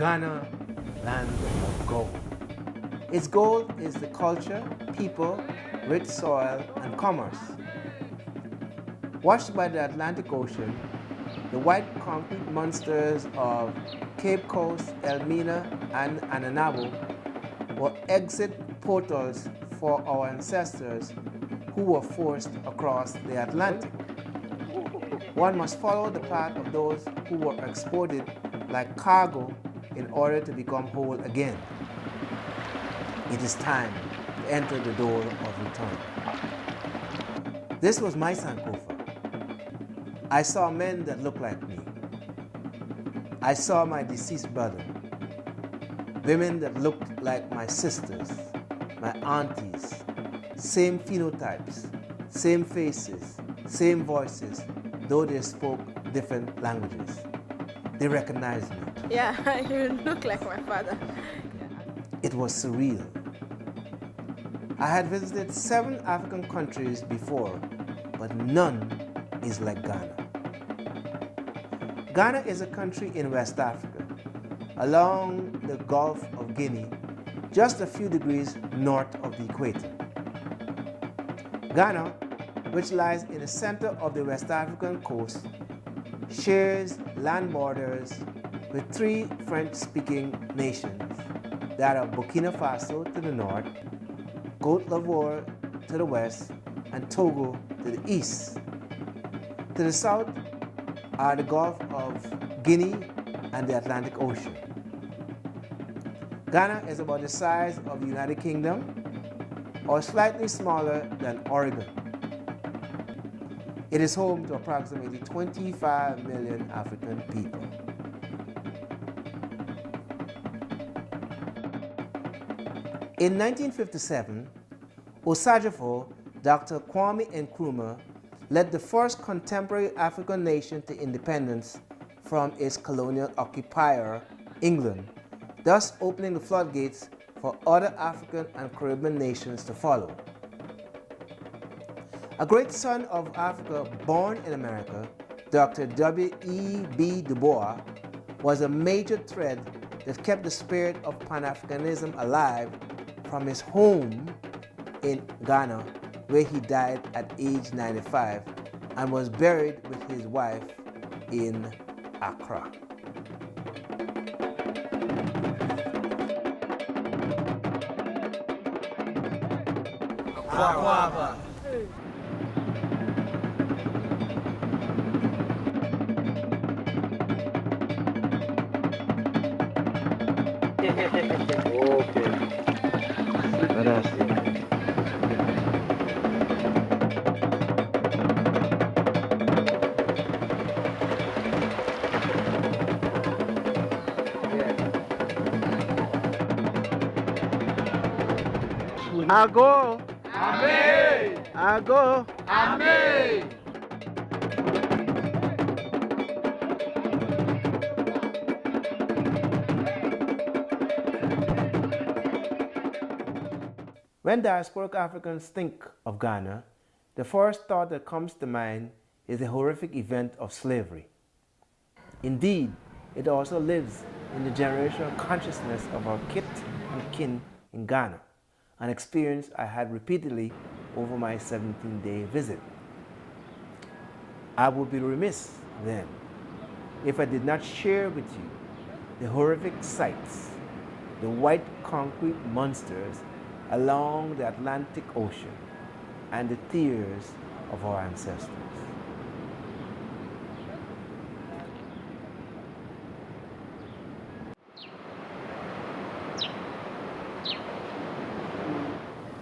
Ghana, land of gold. Its gold is the culture, people, rich soil, and commerce. Washed by the Atlantic Ocean, the white concrete monsters of Cape Coast, Elmina, and Ananabo were exit portals for our ancestors who were forced across the Atlantic. One must follow the path of those who were exported like cargo in order to become whole again. It is time to enter the door of return. This was my Sankofa. I saw men that looked like me. I saw my deceased brother. Women that looked like my sisters, my aunties. Same phenotypes, same faces, same voices, though they spoke different languages. They recognized me. Yeah, you look like my father. It was surreal. I had visited 7 African countries before, but none is like Ghana. Ghana is a country in West Africa, along the Gulf of Guinea, just a few degrees north of the equator. Ghana, which lies in the center of the West African coast, shares land borders with 3 French-speaking nations that are Burkina Faso to the north, Côte d'Ivoire to the west, and Togo to the east. To the south are the Gulf of Guinea and the Atlantic Ocean. Ghana is about the size of the United Kingdom, or slightly smaller than Oregon. It is home to approximately 25 million African people. In 1957, Osajifo, Dr. Kwame Nkrumah, led the first contemporary African nation to independence from its colonial occupier, England, thus opening the floodgates for other African and Caribbean nations to follow. A great son of Africa born in America, Dr. W.E.B. Du Bois, was a major thread that kept the spirit of Pan-Africanism alive from his home in Ghana, where he died at age 95 and was buried with his wife in Accra. Akwaba. Ago. Amen. Ago. Amen. When diasporic Africans think of Ghana, the first thought that comes to mind is the horrific event of slavery. Indeed, it also lives in the generational consciousness of our kith and kin in Ghana, an experience I had repeatedly over my 17-day visit. I would be remiss then if I did not share with you the horrific sights, the white concrete monsters along the Atlantic Ocean, and the tears of our ancestors.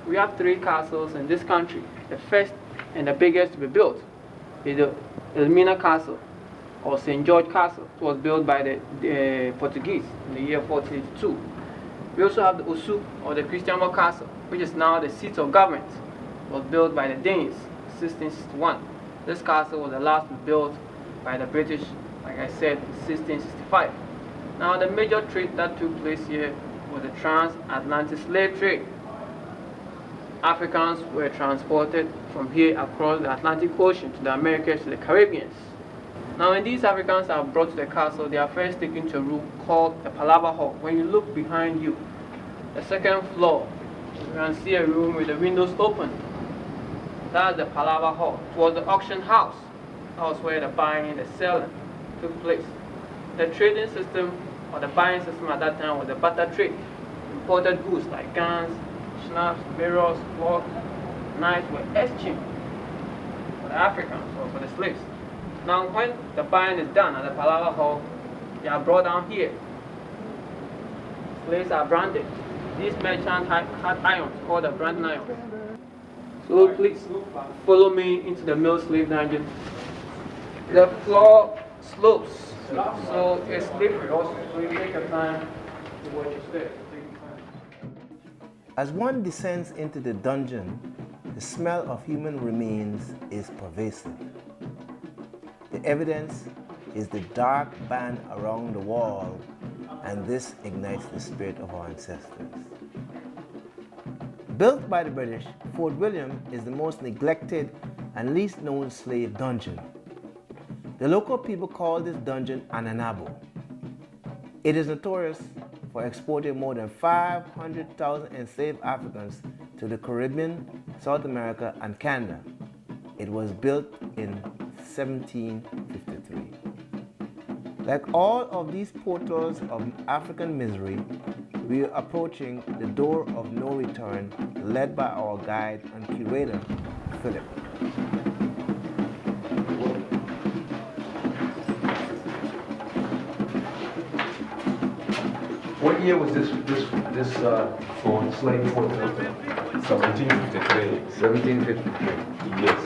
We have 3 castles in this country. The first and the biggest to be built is the Elmina Castle, or St. George Castle. It was built by the Portuguese in the year 1482. We also have the Osu, or the Christian Castle, which is now the seat of government. It was built by the Danes in 1661. This castle was the last built by the British, like I said, in 1665. Now, the major trade that took place here was the transatlantic slave trade. Africans were transported from here across the Atlantic Ocean to the Americas, to the Caribbean. Now, when these Africans are brought to the castle, they are first taken to a room called the Palava Hall. When you look behind you, the second floor, you can see a room with the windows open. That's the Palava Hall. It was the auction house. That was where the buying and the selling took place. The trading system, or the buying system at that time, was the barter trade. Imported goods like guns, schnapps, mirrors, cloth, knives were exchanged for the Africans or for the slaves. Now, when the buying is done at the Palava Hall, they are brought down here. Slaves are branded. These merchants had irons called the branding irons. So please follow me into the male slave dungeon. The floor slopes, so it's slippery also. So you take your time to watch your steps. As one descends into the dungeon, the smell of human remains is pervasive. The evidence is the dark band around the wall, and this ignites the spirit of our ancestors. Built by the British, Fort William is the most neglected and least known slave dungeon. The local people call this dungeon Ananabo. It is notorious for exporting more than 500,000 enslaved Africans to the Caribbean, South America, and Canada. It was built in 1753. Like all of these portals of African misery, we are approaching the door of no return, led by our guide and curator, Philip. What year was this for slave port built? 1753. 1753. Yes.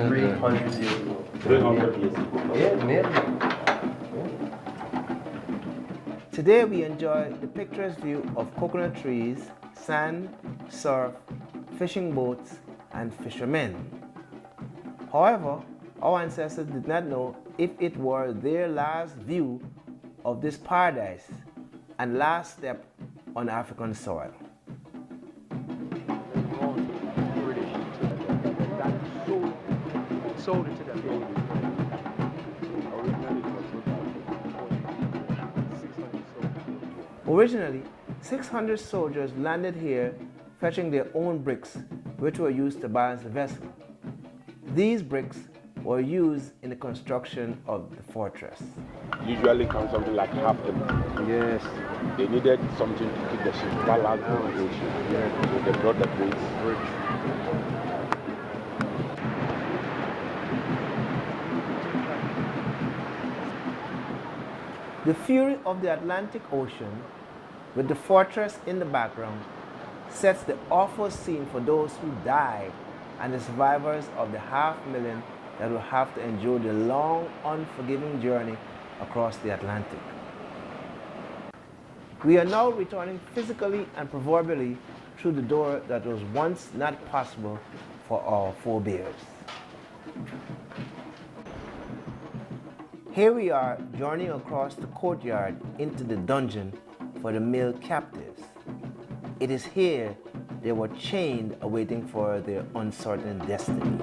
300 years ago. 300 years ago. Yeah, nearly. Today we enjoy the picturesque view of coconut trees, sand, surf, fishing boats, and fishermen. However, our ancestors did not know if it were their last view of this paradise and last step on African soil. Sold it to them. Originally, 600 soldiers landed here fetching their own bricks, which were used to balance the vessel. These bricks were used in the construction of the fortress. Usually comes something like half the Yes. They needed something to keep the ship balanced on the ocean. So they brought the bridge. The fury of the Atlantic Ocean, with the fortress in the background, sets the awful scene for those who died and the survivors of the 500,000 that will have to endure the long, unforgiving journey across the Atlantic. We are now returning physically and proverbially through the door that was once not possible for our forebears. Here we are journeying across the courtyard into the dungeon for the male captives. It is here they were chained, awaiting for their uncertain destiny.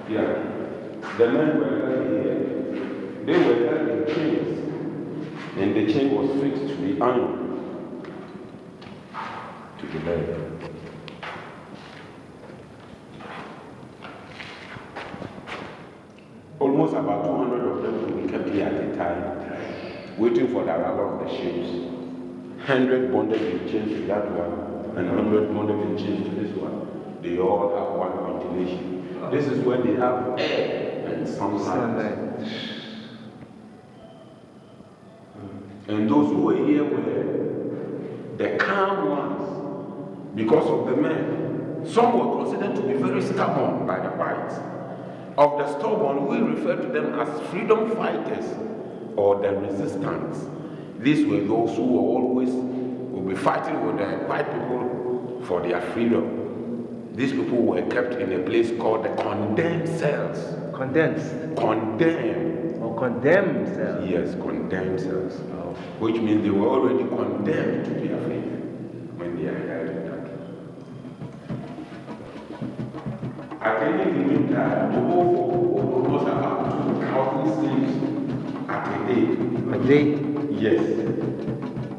Yeah. The men were held here. They were held in chains, and the chain was fixed to the iron. To the leg. Almost about 200 of them will be kept here at a time, waiting for the arrival of the ships. 100 bonded in chains to that one, and 100 bonded in chains to this one. They all have one ventilation. This is when they have air and sunlight. And those who were here were the calm ones because of the men. Some were considered to be very stubborn by the whites. Of the stubborn, we refer to them as freedom fighters or the resistants. These were those who were always will be fighting with the white people for their freedom. These people were kept in a place called the condemned cells. Condensed? Condemned. Or condemned cells? Yes, condemned cells. Which means they were already condemned to their faith. At any given time, to go for almost about 2,000 slaves at a day. A day? Yes.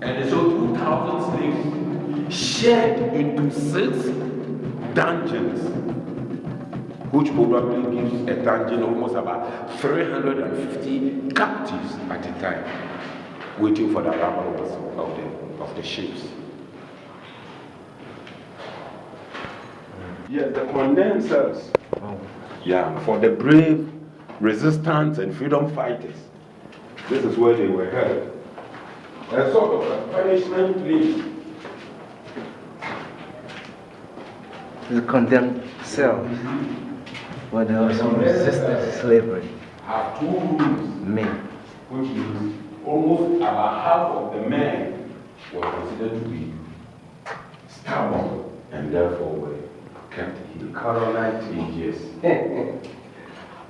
And so 2,000 slaves shared into 6 dungeons, which probably gives a dungeon almost about 350 captives at a time, waiting for the arrival of the ships. Yes, the condemned cells. Yeah, for the brave, resistance, and freedom fighters. This is where they were held. A sort of a punishment place. The condemned cell, where there was some resistance to slavery. Have 2 rooms, Men. which is almost about half of the men were considered to be stubborn and therefore were kept here. Yes.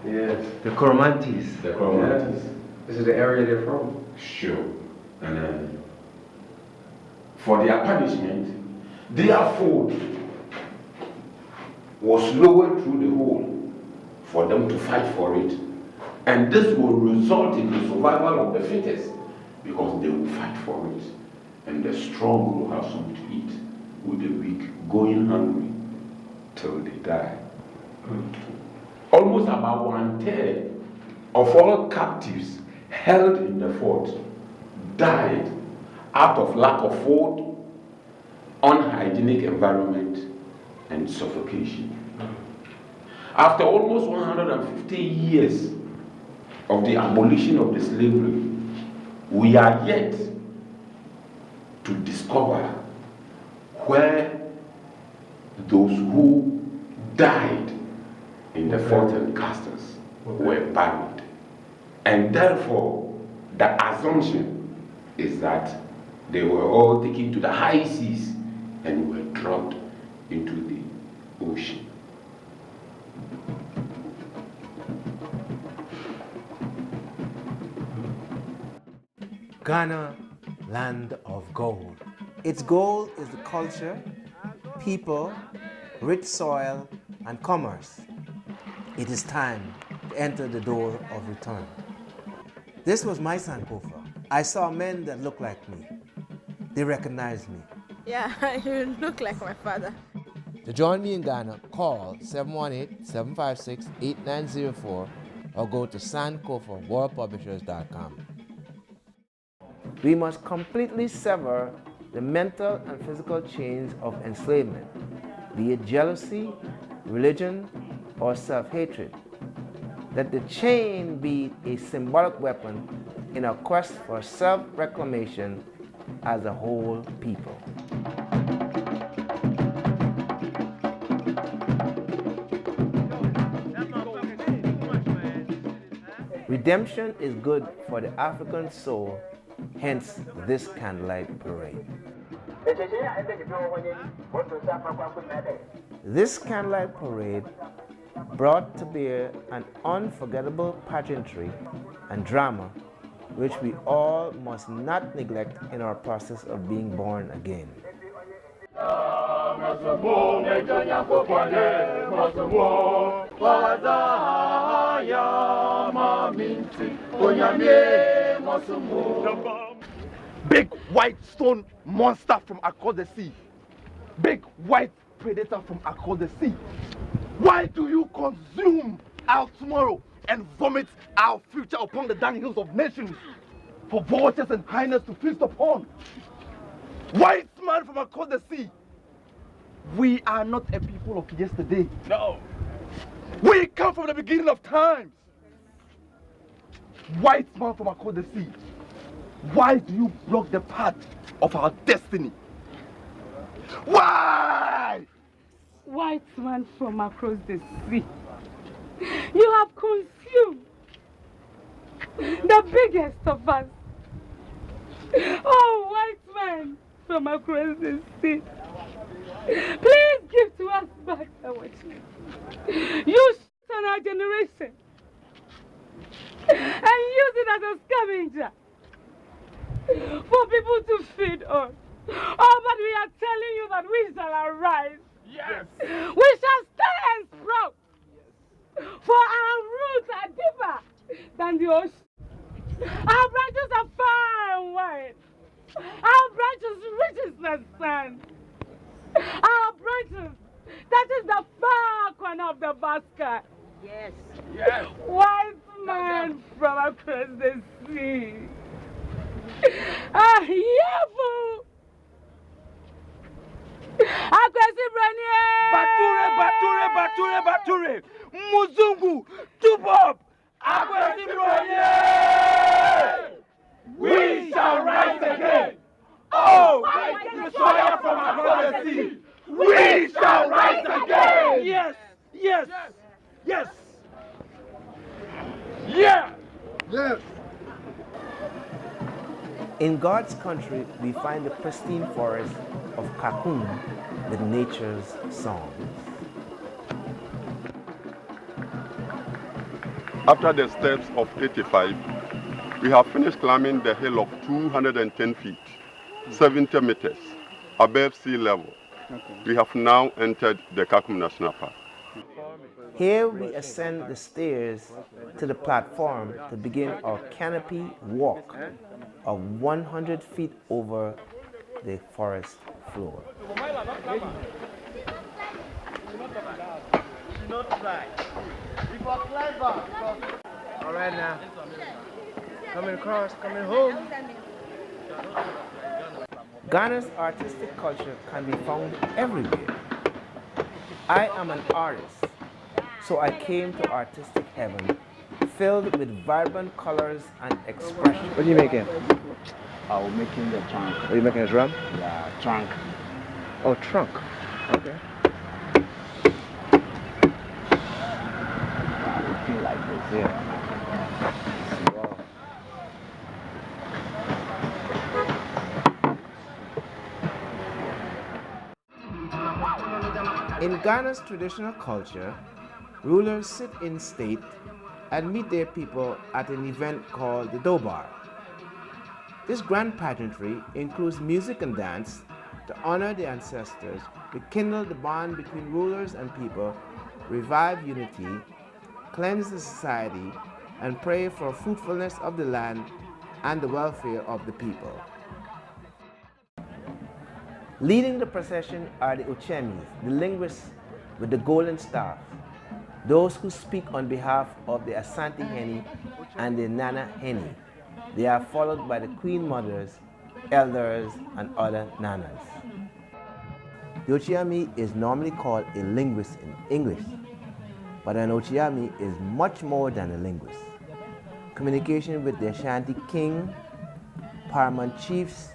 Yes. The Coromantes. The Coromantes. This is the area they're from. Sure. And then for their punishment, their food was lowered through the hole for them to fight for it. And this will result in the survival of the fittest because they will fight for it. And the strong will have something to eat, with the weak going hungry till they die. Almost about 1/3 of all captives held in the fort died out of lack of food, unhygienic environment, and suffocation. After almost 150 years of the abolition of the slavery, we are yet to discover where those who died in the fort and castles were buried. And therefore, the assumption is that they were all taken to the high seas and were dropped into the ocean. Ghana, land of gold. Its gold is the culture, people, rich soil, and commerce. It is time to enter the door of return. This was my Sankofa. I saw men that looked like me. They recognized me. Yeah, you look like my father. To join me in Ghana, call 718-756-8904 or go to sankofaworldpublishers.com. We must completely sever the mental and physical chains of enslavement, be it jealousy, religion, or self-hatred. Let the chain be a symbolic weapon in our quest for self-reclamation as a whole people. Redemption is good for the African soul, hence this candlelight parade. This candlelight parade brought to bear an unforgettable pageantry and drama which we all must not neglect in our process of being born again. Big white stone monster from across the sea. Big white predator from across the sea. Why do you consume our tomorrow and vomit our future upon the dunghills of nations for vultures and hyenas to feast upon? White man from across the sea. We are not a people of yesterday. No. We come from the beginning of times. White man from across the sea. Why do you block the path of our destiny? Why? White man from across the sea. You have consumed the biggest of us. Oh, white man from across the sea. Please give to us back our children. You shit on our generation and use it as a scavenger for people to feed on. Oh, but we are telling you that we shall arise. Yes. We shall stand and sprout. your Our branches are far and wide. Our branches rich as the sun. Our branches, that is the far corner of the basket. Yes. Yes. White man from across the sea. Ah, Yafu! Akwesi Branye! Bature! Muzungu! Tubop! Akwesi Branye! We shall rise again! Oh, like destroyer from across the sea! We shall rise again! Yes! Yeah! Yes! In God's country, we find the pristine forest of Kakun with nature's songs. After the steps of 85, we have finished climbing the hill of 210 feet, 70 meters above sea level. We have now entered the Kakum National Park. Here we ascend the stairs to the platform to begin our canopy walk of 100 feet over the forest floor. All right now. Coming across, coming home. Ghana's artistic culture can be found everywhere. I am an artist, so I came to artistic heaven, filled with vibrant colors and expression. What are you making? I'm making the trunk. Are you making a drum? Yeah, trunk. Oh, trunk. Okay. Feel like this. Yeah. In Ghana's traditional culture, rulers sit in state and meet their people at an event called the Durbar. This grand pageantry includes music and dance to honor the ancestors, rekindle the bond between rulers and people, revive unity, cleanse the society, and pray for fruitfulness of the land and the welfare of the people. Leading the procession are the Uchemis, the linguists with the golden staff, those who speak on behalf of the Asante Henny and the Nana Henny. They are followed by the Queen Mothers, elders, and other nanas. The Uchiami is normally called a linguist in English, but an Uchiami is much more than a linguist. Communication with the Ashanti king, paramount chiefs,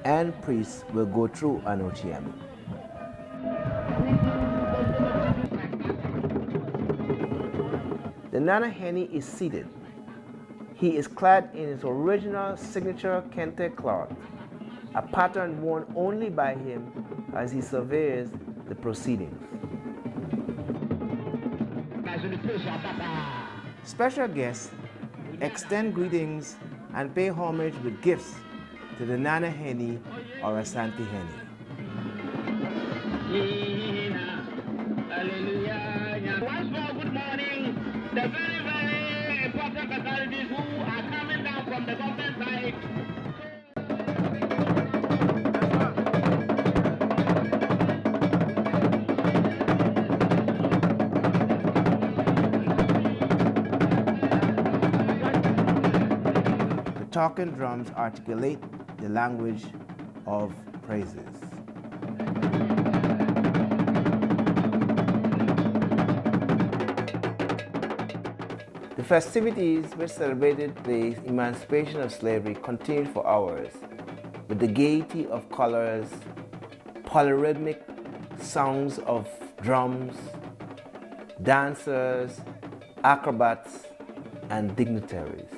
and priests will go through an Uchiami. The Nana Henny is seated. He is clad in his original signature kente cloth, a pattern worn only by him as he surveys the proceedings. Special guests extend greetings and pay homage with gifts to the Nana Henny or Asante Henny. Once more, good morning. The very, very important authorities who are coming down from the government side. The talking drums articulate the language of praises. The festivities which celebrated the emancipation of slavery continued for hours with the gaiety of colors, polyrhythmic sounds of drums, dancers, acrobats, and dignitaries.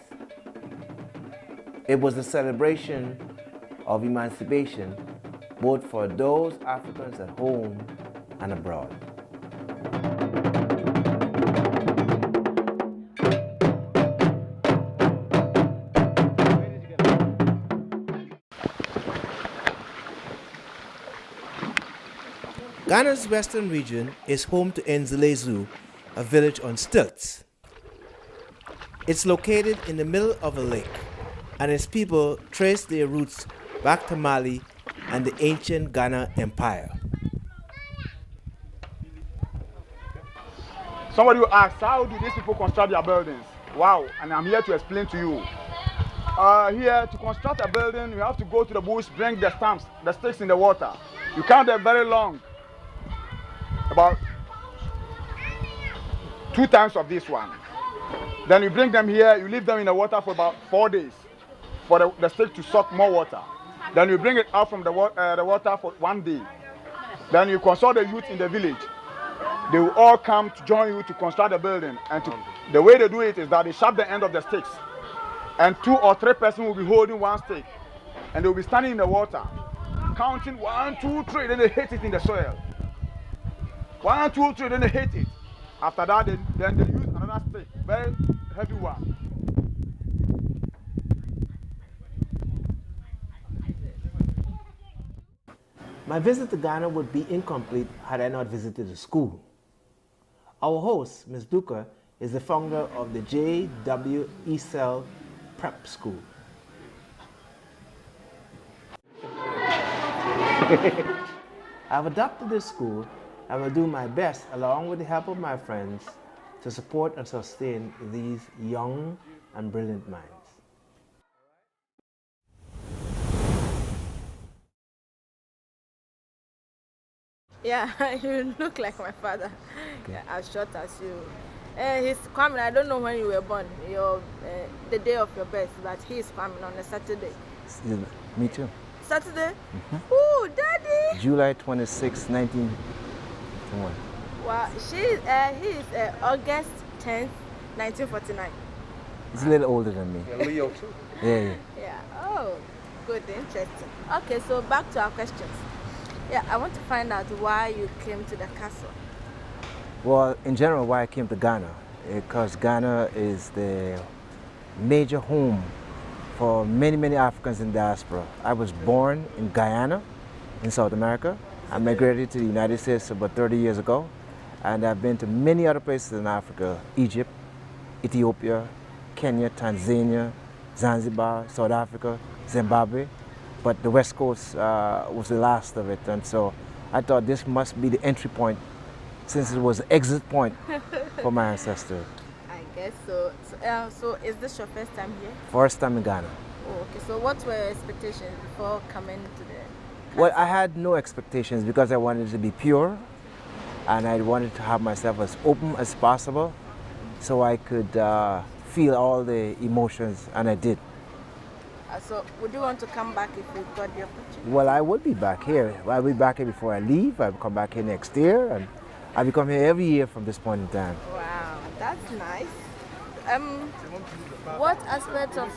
It was a celebration of emancipation both for those Africans at home and abroad. Ghana's western region is home to Nzelezu, a village on stilts. It's located in the middle of a lake, and its people trace their roots back to Mali and the ancient Ghana Empire. Somebody will ask, how do these people construct their buildings? Wow, and I'm here to explain to you. Here, to construct a building, you have to go to the bush, bring the stumps, the sticks in the water. You count them very long, about 2 times of this one. Then you bring them here, you leave them in the water for about 4 days for the stick to suck more water. Then you bring it out from the water for 1 day. Then you consult the youth in the village. They will all come to join you to construct the building. And the way they do it is that they sharp the end of the sticks. And 2 or 3 persons will be holding one stick. And they will be standing in the water, counting 1, 2, 3, then they hit it in the soil. 1, 2, 3, then they hit it. After that, then they use another stick, very heavy one. My visit to Ghana would be incomplete had I not visited the school. Our host, Ms. Duka, is the founder of the J.W. Esel Prep School. I've adopted this school and will do my best, along with the help of my friends, to support and sustain these young and brilliant minds. Yeah, you look like my father. Yeah, as short as you. He's coming. I don't know when you were born, the day of your birth, but he's coming on a Saturday. Me too. Saturday? Ooh, Daddy! July 26, 1951. Well, he is August 10th, 1949. He's a little older than me. Yeah, Leo too. Yeah. Yeah, oh, good, interesting. Okay, so back to our questions. Yeah, I want to find out why you came to the castle. Well, in general, why I came to Ghana, because Ghana is the major home for many, many Africans in diaspora. I was born in Guyana, in South America. I migrated to the United States about 30 years ago, and I've been to many other places in Africa: Egypt, Ethiopia, Kenya, Tanzania, Zanzibar, South Africa, Zimbabwe. But the West Coast was the last of it, and so I thought this must be the entry point, since it was the exit point for my ancestors. I guess so. So is this your first time here? First time in Ghana. Oh, okay. So what were your expectations before coming to the castle? Well, I had no expectations because I wanted to be pure, and I wanted to have myself as open as possible so I could feel all the emotions, and I did. So would you want to come back if you got the opportunity? Well, I would be back here. I'll be back here before I leave. I'll come back here next year, and I'll be coming here every year from this point in time. Wow, that's nice. What aspects of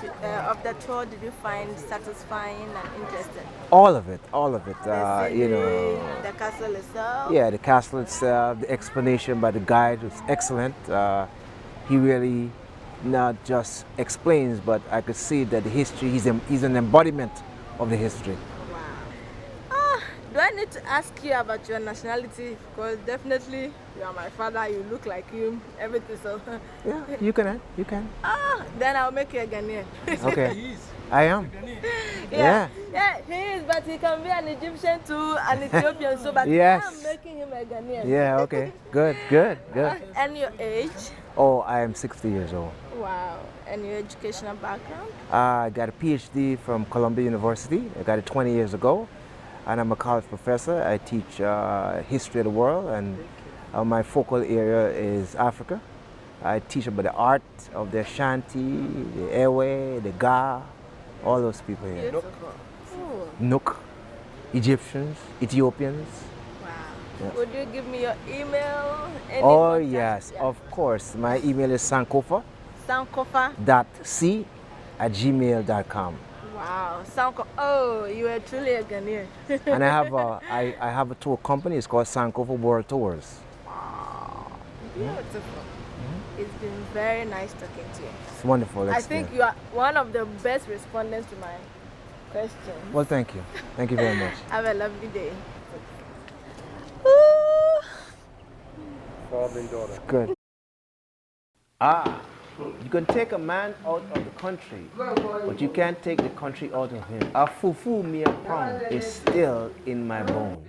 the tour did you find satisfying and interesting? All of it, The city, you know. the castle itself? Yeah, the castle itself, the explanation by the guide was excellent. He really not just explains, but I could see that the history, he's an embodiment of the history. Wow. Do I need to ask you about your nationality? Because definitely you are my father, you look like him, everything. So Yeah, you can. then I'll make you a Ghanaian. Okay. I am. Yeah, he is, but he can be an Egyptian too, an Ethiopian, so but Yes. I'm making him a Ghanaian. Yeah, okay. Good. And your age? Oh, I am 60 years old. Wow. And your educational background? I got a PhD from Columbia University. I got it 20 years ago. And I'm a college professor. I teach history of the world, and my focal area is Africa. I teach about the art of the Ashanti, the Ewe, the Ga, all those people here. Nook, Egyptians, Ethiopians. Wow. Yeah. Would you give me your email? Any Oh contact? yes, Yeah. of course. My email is sankofa.c@gmail.com. Wow. Oh, you are truly a Ghanaian. And I have a tour company. It's called Sankofa World Tours. Wow. Beautiful. It's been very nice talking to you. It's wonderful. I think you are one of the best respondents to my questions. Well, thank you. Thank you very much. Have a lovely day. Father and daughter. Good. You can take a man out of the country, but you can't take the country out of him. A fufu mia pound is still in my bones.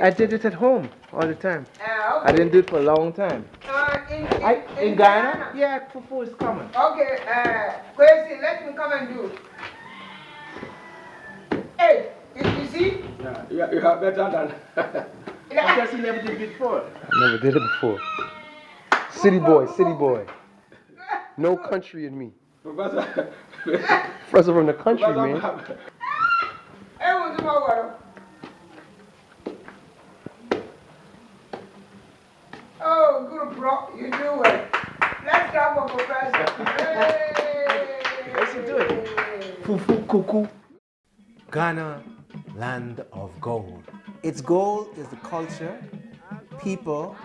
I did it at home all the time. I didn't do it for a long time. In Ghana? Yeah, fufu is common. Okay, Kwesi, let me come and do. Hey, you see? Yeah, you have better than. I guess you never did it before. I never did it before. City boy, city boy. No country in me. Professor from the country, man. Hey, what's my water? Oh, good bro, you do it. Let's have a professor. Hey! Let's do it. Fufu kuku. Ghana, land of gold. Its gold is the culture, people,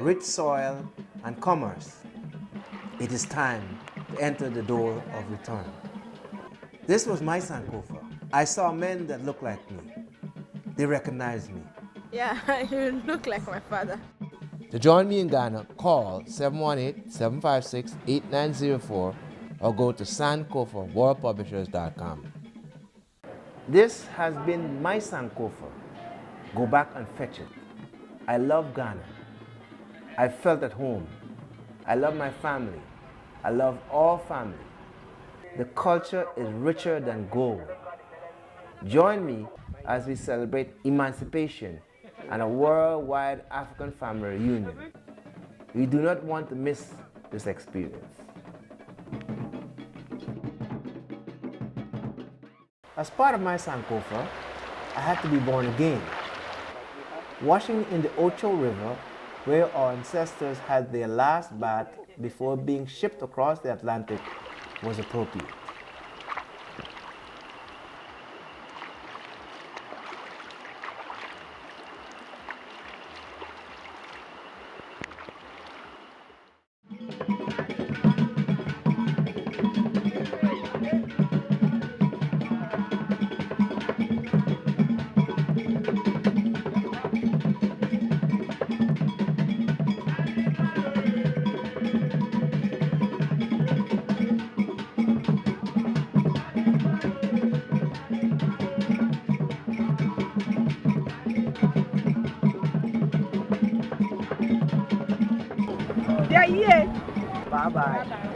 rich soil, and commerce. It is time to enter the door of return. This was my Sankofa. I saw men that looked like me. They recognized me. Yeah, you look like my father. To join me in Ghana, call 718-756-8904 or go to sankofaworldpublishers.com. This has been my Sankofa. Go back and fetch it. I love Ghana. I felt at home. I love my family. I love all family. The culture is richer than gold. Join me as we celebrate emancipation and a worldwide African family reunion. We do not want to miss this experience. As part of my Sankofa, I had to be born again. Washing in the Ocho River, where our ancestors had their last bath before being shipped across the Atlantic, was appropriate. Yeah, yeah. Bye-bye.